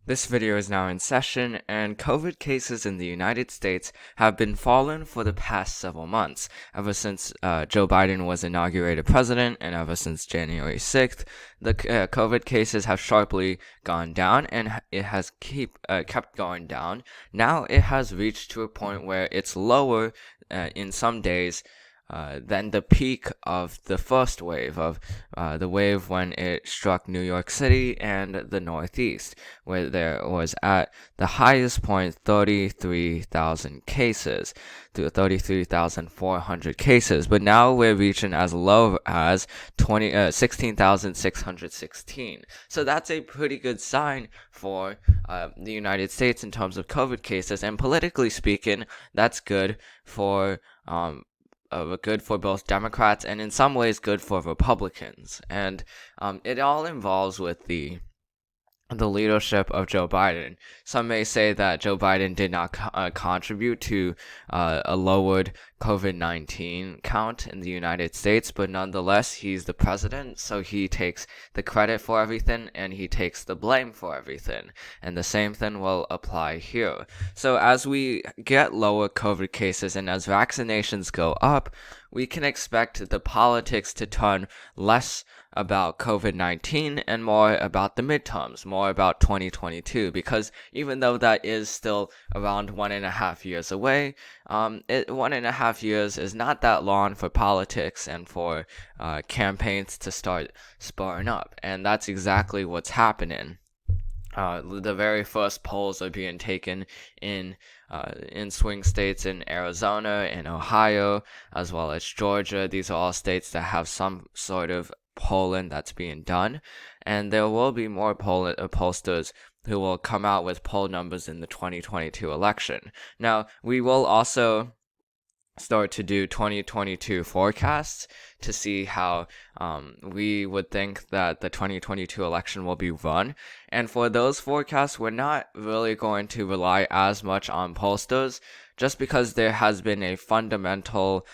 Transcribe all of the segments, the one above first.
This video is now in session, and COVID cases in the United States have been falling for the past several months, ever since Joe Biden was inaugurated president, and ever since January 6th. The COVID cases have sharply gone down, and it has kept going down. Now it has reached to a point where it's lower in some days than the peak of the first wave of the wave when it struck New York City and the Northeast, where there was at the highest point 33,000 cases to 33,400 cases. But now we're reaching as low as 16,616. So that's a pretty good sign for the United States in terms of COVID cases, and politically speaking, that's good for good for both Democrats and in some ways good for Republicans. And it all involves with the leadership of Joe Biden. Some may say that Joe Biden did not contribute to a lowered COVID-19 count in the United States, but nonetheless, he's the president, so he takes the credit for everything and he takes the blame for everything. And the same thing will apply here. So as we get lower COVID cases and as vaccinations go up, we can expect the politics to turn less about COVID-19 and more about the midterms, more about 2022, because even though that is still around 1.5 years away, 1.5 years is not that long for politics and for campaigns to start spurring up, and that's exactly what's happening. The very first polls are being taken in swing states in Arizona and Ohio, as well as Georgia. These are all states that have some sort of polling that's being done, and there will be more pollsters who will come out with poll numbers in the 2022 election. Now, we will also start to do 2022 forecasts to see how we would think that the 2022 election will be run. And for those forecasts, we're not really going to rely as much on pollsters, just because there has been a fundamental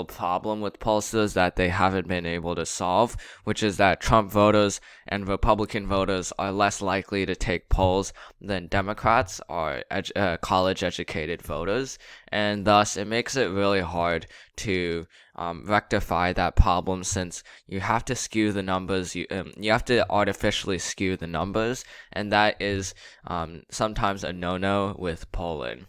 problem with pollsters that they haven't been able to solve, which is that Trump voters and Republican voters are less likely to take polls than Democrats or college-educated voters, and thus it makes it really hard to rectify that problem, since you have to skew the numbers, you have to artificially skew the numbers, and that is sometimes a no-no with polling.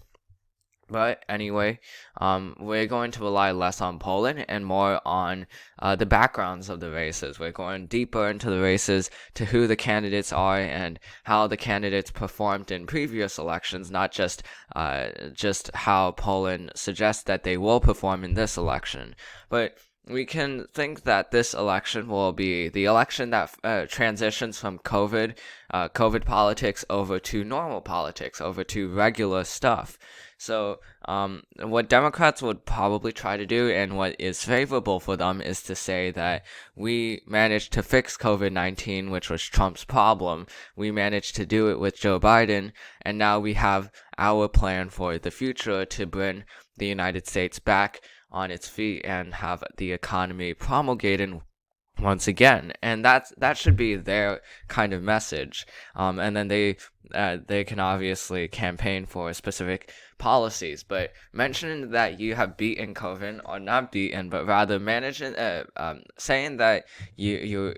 But anyway, we're going to rely less on polling and more on the backgrounds of the races. We're going deeper into the races to who the candidates are and how the candidates performed in previous elections, not just how polling suggests that they will perform in this election. But we can think that this election will be the election that transitions from COVID politics over to normal politics, over to regular stuff. So what Democrats would probably try to do, and what is favorable for them, is to say that we managed to fix COVID-19, which was Trump's problem. We managed to do it with Joe Biden, and now we have our plan for the future to bring the United States back on its feet and have the economy promulgated once again. And that should be their kind of message. And then they can obviously campaign for specific policies, but mentioning that you have beaten COVID, or not beaten, but rather saying that you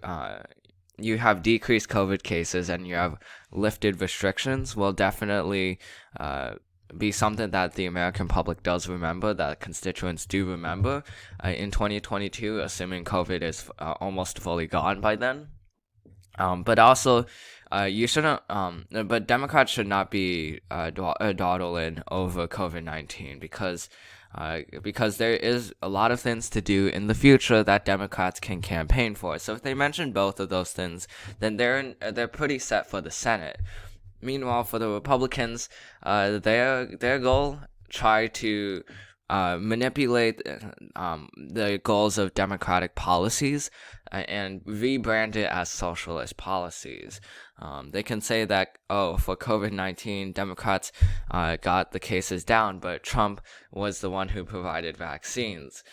have decreased COVID cases and you have lifted restrictions will definitely be something that the American public does remember, that constituents do remember in 2022, assuming COVID is almost fully gone by then. But also, you shouldn't. But Democrats should not be dawdling over COVID-19, because there is a lot of things to do in the future that Democrats can campaign for. So if they mention both of those things, then they're pretty set for the Senate. Meanwhile, for the Republicans, their goal, try to manipulate the goals of democratic policies and rebrand it as socialist policies. They can say that, for COVID-19, Democrats got the cases down, but Trump was the one who provided vaccines.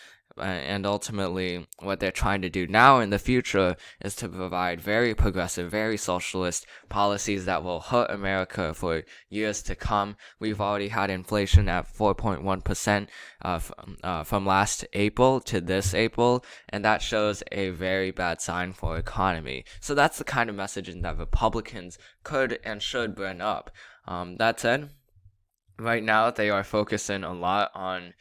and ultimately what they're trying to do now in the future is to provide very progressive, very socialist policies that will hurt America for years to come. We've already had inflation at 4.1% from last April to this April, and that shows a very bad sign for economy. So that's the kind of messaging that Republicans could and should bring up. That said, right now they are focusing a lot on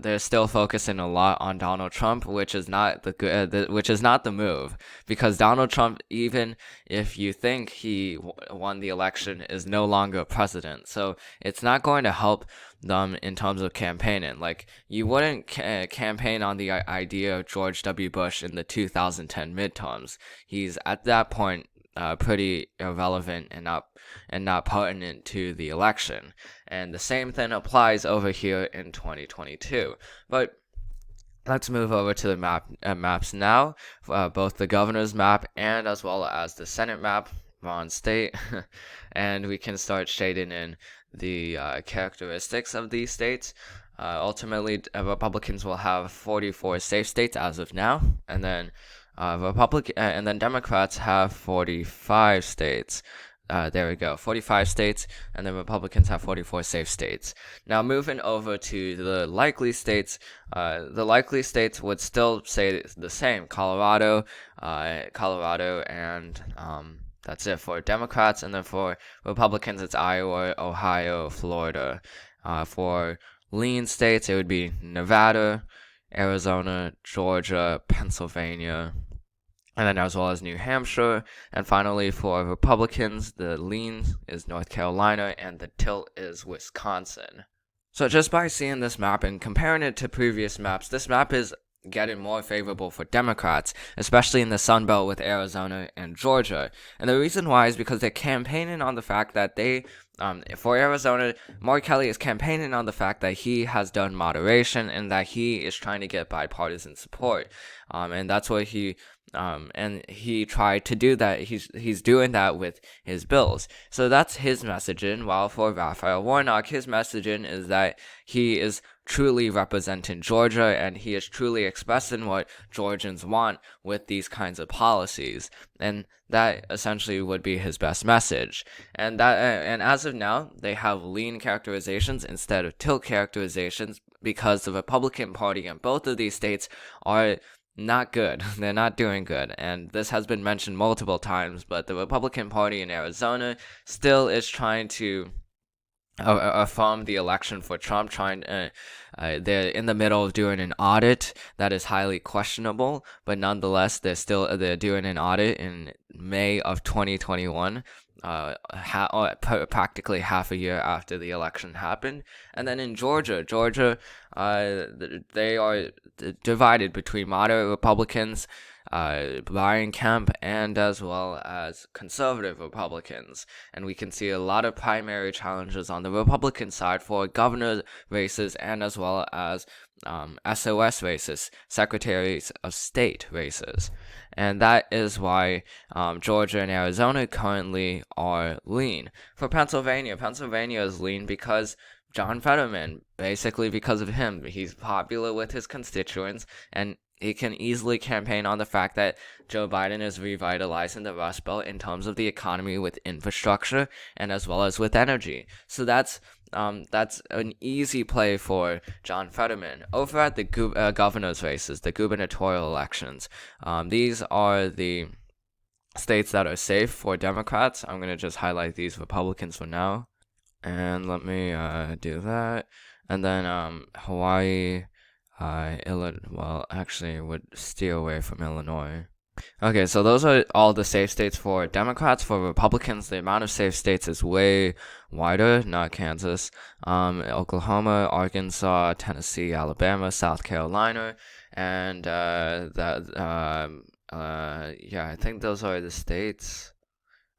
they're still focusing a lot on Donald Trump, which is not the move, because Donald Trump, even if you think he won the election, is no longer president. So it's not going to help them in terms of campaigning. Like, you wouldn't campaign on the idea of George W. Bush in the 2010 midterms. He's at that point pretty irrelevant and not pertinent to the election. And the same thing applies over here in 2022. But let's move over to the maps now, both the governor's map and as well as the Senate map. Wrong state. And we can start shading in the characteristics of these states. Ultimately, Republicans will have 44 safe states as of now, and then and then Democrats have 45 states. There we go, 45 states, and then Republicans have 44 safe states. Now, moving over to the likely states would still say the same: Colorado, and that's it for Democrats, and then for Republicans, it's Iowa, Ohio, Florida. For lean states, it would be Nevada, Arizona, Georgia, Pennsylvania, and then as well as New Hampshire. And finally, for Republicans, the lean is North Carolina, and the tilt is Wisconsin. So just by seeing this map and comparing it to previous maps, this map is getting more favorable for Democrats, especially in the Sun Belt with Arizona and Georgia. And the reason why is because they're campaigning on the fact that for Arizona, Mark Kelly is campaigning on the fact that he has done moderation and that he is trying to get bipartisan support. And that's what he tried to do that. He's doing that with his bills. So that's his messaging. While for Raphael Warnock, his messaging is that he is truly representing Georgia, and he is truly expressing what Georgians want with these kinds of policies, and that essentially would be his best message. And as of now, they have lean characterizations instead of tilt characterizations, because the Republican Party in both of these states are not good. They're not doing good, and this has been mentioned multiple times, but the Republican Party in Arizona still is trying to affirm the election for Trump. They're in the middle of doing an audit that is highly questionable, but nonetheless, they're doing an audit in May of 2021, practically half a year after the election happened. And then in Georgia, they are divided between moderate Republicans, Brian Kemp, and as well as conservative Republicans. And we can see a lot of primary challenges on the Republican side for governor races and as well as SOS races, secretaries of state races. And that is why Georgia and Arizona currently are lean. For Pennsylvania is lean because John Fetterman, basically because of him. He's popular with his constituents, and he can easily campaign on the fact that Joe Biden is revitalizing the Rust Belt in terms of the economy with infrastructure and as well as with energy. So that's an easy play for John Fetterman. Over at the governor's races, the gubernatorial elections, these are the states that are safe for Democrats. I'm going to just highlight these Republicans for now. And let me do that. And then Hawaii, would steer away from Illinois. Okay, so those are all the safe states for Democrats. For Republicans, the amount of safe states is way wider, not Kansas. Oklahoma, Arkansas, Tennessee, Alabama, South Carolina, and I think those are the states.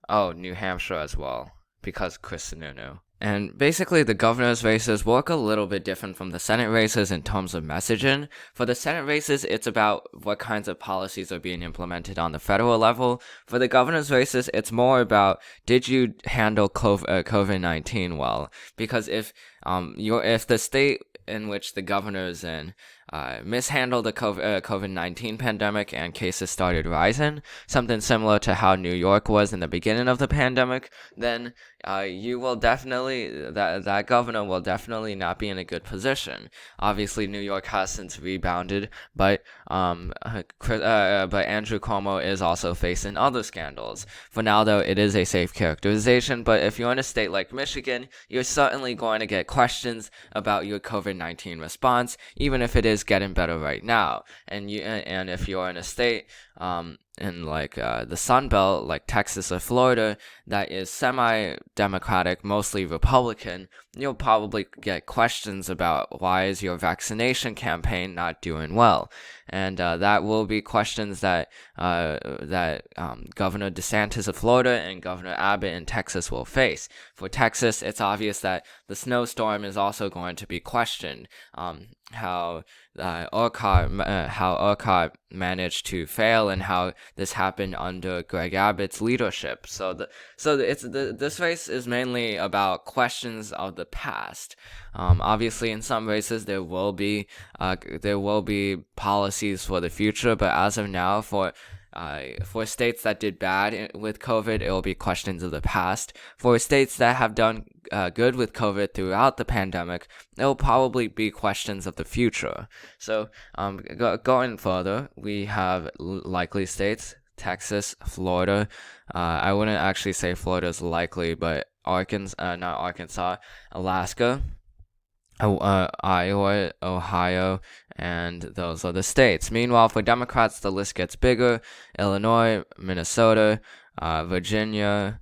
Oh, New Hampshire as well, because Chris Sununu. And basically, the governor's races work a little bit different from the Senate races in terms of messaging. For the Senate races, it's about what kinds of policies are being implemented on the federal level. For the governor's races, it's more about, did you handle COVID-19 well? Because if if the state in which the governor is in mishandled the COVID-19 pandemic and cases started rising, something similar to how New York was in the beginning of the pandemic, then you will definitely that governor will definitely not be in a good position. Obviously, New York has since rebounded, but Andrew Cuomo is also facing other scandals. For now, though, it is a safe characterization. But if you're in a state like Michigan, you're certainly going to get questions about your COVID-19 response, even if it is getting better right now. And if you're in a state in like the Sun Belt, like Texas or Florida, that is semi-democratic, mostly Republican, you'll probably get questions about why is your vaccination campaign not doing well, and that will be questions that Governor DeSantis of Florida and Governor Abbott in Texas will face. For Texas, it's obvious that the snowstorm is also going to be questioned. How ERCOT managed to fail and how this happened under Greg Abbott's leadership. This race is mainly about questions of the past. Obviously, in some races there will be policies for the future, but as of now, for states that did bad with COVID, it will be questions of the past. For states that have done good with COVID throughout the pandemic, it will probably be questions of the future. So, going further, we have likely states: Texas, Florida. I wouldn't actually say Florida is likely, but not Arkansas, Alaska, Iowa, Ohio, and those are the states. Meanwhile, for Democrats, the list gets bigger: Illinois, Minnesota, Virginia,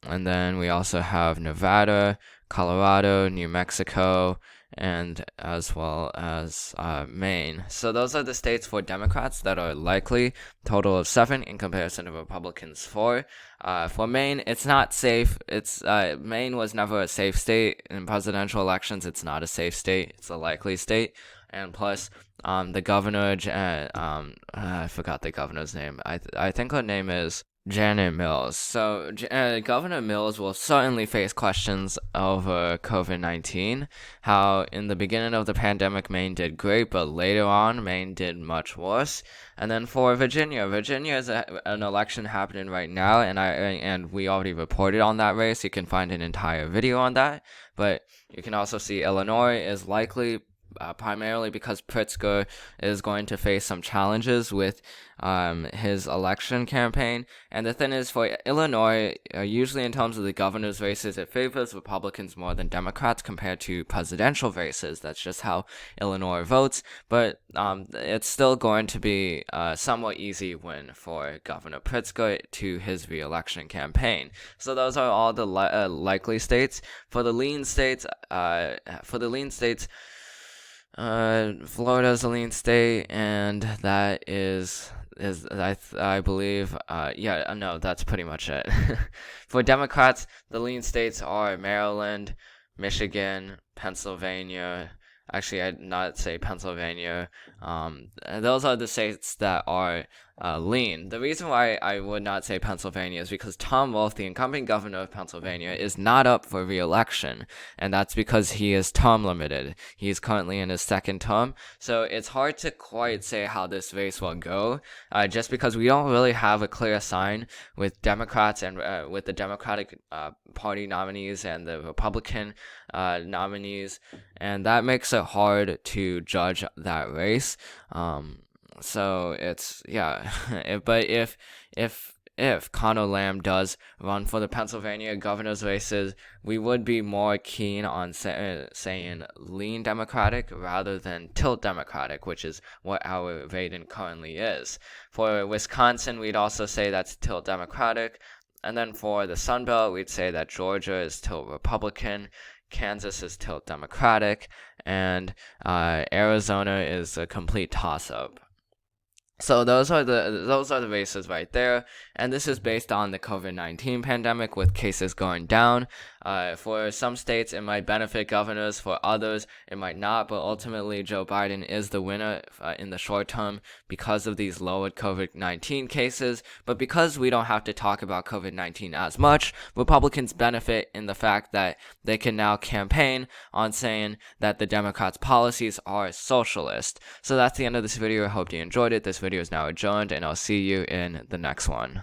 and then we also have Nevada, Colorado, New Mexico, and as well as Maine. So those are the states for Democrats that are likely, total of 7 in comparison to Republicans 4. For Maine, it's not safe. Maine was never a safe state. In presidential elections, it's not a safe state. It's a likely state. And plus, the governor, I forgot the governor's name. I think her name is Janet Mills. So Governor Mills will certainly face questions over COVID-19. How in the beginning of the pandemic, Maine did great, but later on, Maine did much worse. And then for Virginia is an election happening right now, and we already reported on that race. You can find an entire video on that. But you can also see Illinois is likely, primarily because Pritzker is going to face some challenges with his election campaign. And the thing is, for Illinois, usually in terms of the governor's races, it favors Republicans more than Democrats compared to presidential races. That's just how Illinois votes. But it's still going to be a somewhat easy win for Governor Pritzker to his re-election campaign. So those are all the likely states. For the lean states, Florida's a lean state, and that is I believe, that's pretty much it. For Democrats, the lean states are Maryland, Michigan, Pennsylvania. Actually, I'd not say Pennsylvania. Those are the states that are lean. The reason why I would not say Pennsylvania is because Tom Wolf, the incumbent governor of Pennsylvania, is not up for re-election, and that's because he is term limited. He's currently in his second term, so it's hard to quite say how this race will go, just because we don't really have a clear sign with Democrats and with the Democratic Party nominees and the Republican nominees, and that makes it hard to judge that race. So it's, but if Conor Lamb does run for the Pennsylvania governor's races, we would be more keen on saying lean Democratic rather than tilt Democratic, which is what our rating currently is. For Wisconsin, we'd also say that's tilt Democratic. And then for the Sun Belt, we'd say that Georgia is tilt Republican, Kansas is tilt Democratic, and Arizona is a complete toss-up. So those are the races right there, and this is based on the COVID-19 pandemic with cases going down. For some states, it might benefit governors. For others, it might not. But ultimately, Joe Biden is the winner in the short term because of these lowered COVID-19 cases. But because we don't have to talk about COVID-19 as much, Republicans benefit in the fact that they can now campaign on saying that the Democrats' policies are socialist. So that's the end of this video. I hope you enjoyed it. This video is now adjourned, and I'll see you in the next one.